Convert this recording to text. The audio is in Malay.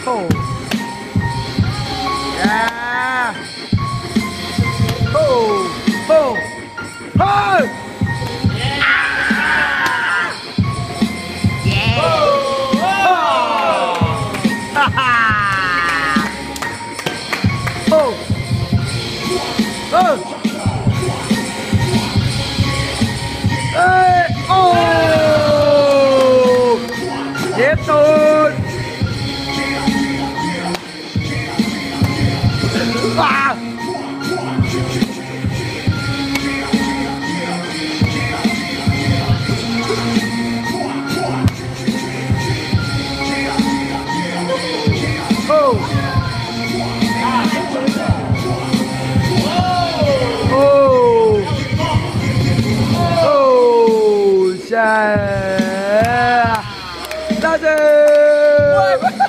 Oh. Yeah. Oh. Oh. Oh. Yeah. Yeah. Oh. Ha ha. Oh. Oh. Hey. Oh. Tiếp tục. Ah! Oh! Oh! Oh! Yeah! That's it!